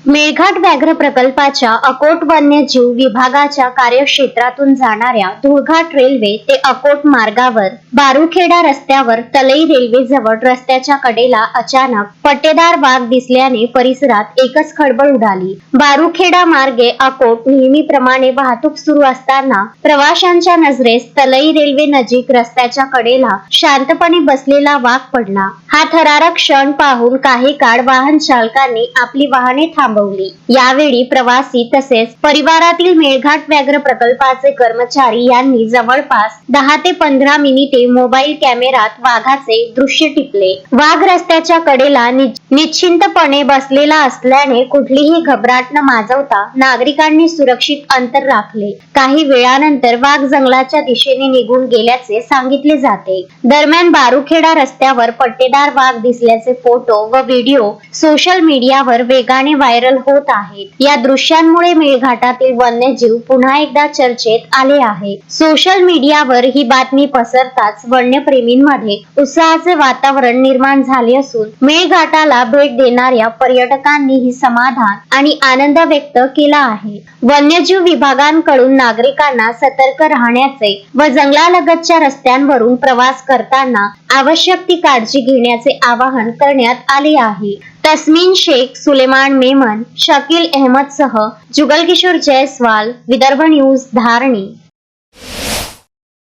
मेळघाट व्याघ्र प्रकल्पाच्या अकोट वन्यजीव विभागाच्या कार्यक्षेत्रातून जाणाऱ्या धुळघाट रेल्वे ते अकोट मार्गावर बारूखेडा रस्त्यावर तलई रेल्वेजवळ रस्त्याच्या कडेला अचानक पट्टेदार वाघ दिसल्याने परिसरात एकच खळबळ उडाली। बारूखेडा मार्गे अकोट नेहमीप्रमाणे वाहतूक सुरू असताना प्रवाशांच्या नजरेस तलई रेल्वे नजीक रस्त्याच्या कडेला शांतपणे बसलेला वाघ पडला। हा थरारक क्षण पाहून काही काळ वाहन चालकांनी आपली वाहने थांबवली। यावेळी प्रवासी तसेच परिवारातील मेळघाट व्याघ्र प्रकल्पाचे कर्मचारी यांनी जवळपास 10 ते 15 मिनिटे मोबाईल कॅमेऱ्यात वाघाचे दृश्य टिपले। वाघ रस्त्याच्या कडेला निश्चिंतपणे बसलेला असल्याने कुठलीही घबराट न माजवता नागरिकांनी सुरक्षित अंतर राखले। काही वेळानंतर वाघ जंगलाच्या दिशेने निघून गेल्याचे सांगितले जाते। दरम्यान बारूखेडा रस्त्यावर पट्टेदार वाघ दिसल्याचे फोटो व व्हिडिओ सोशल मीडियावर वेगाने व्हायरल होत आहेत। या दृश्यांमुळे मेळघाटातील वन्यजीव पुन्हा एकदा चर्चेत आले आहे। सोशल मीडियावर ही बातमी पसरताच वन्यप्रेमींमध्ये उत्साहाचे वातावरण निर्माण झाले असून मेळघाटाला भेट देणाऱ्या पर्यटकांनीही समाधान आणि आनंद व्यक्त केला आहे। वन्यजीव विभागाकडून नागरिकांना सतर्क राहण्याचे व जंगलालगतच्या रस्त्यांवरून प्रवास करताना आवश्यक ती काळजी घेण्याचे आवाहन करण्यात आले आहे। तस्मीन शेख, सुलेमान मेमन, शकील अहमद सह जुगल किशोर जयस्वाल, विदर्भ न्यूज, धारणी।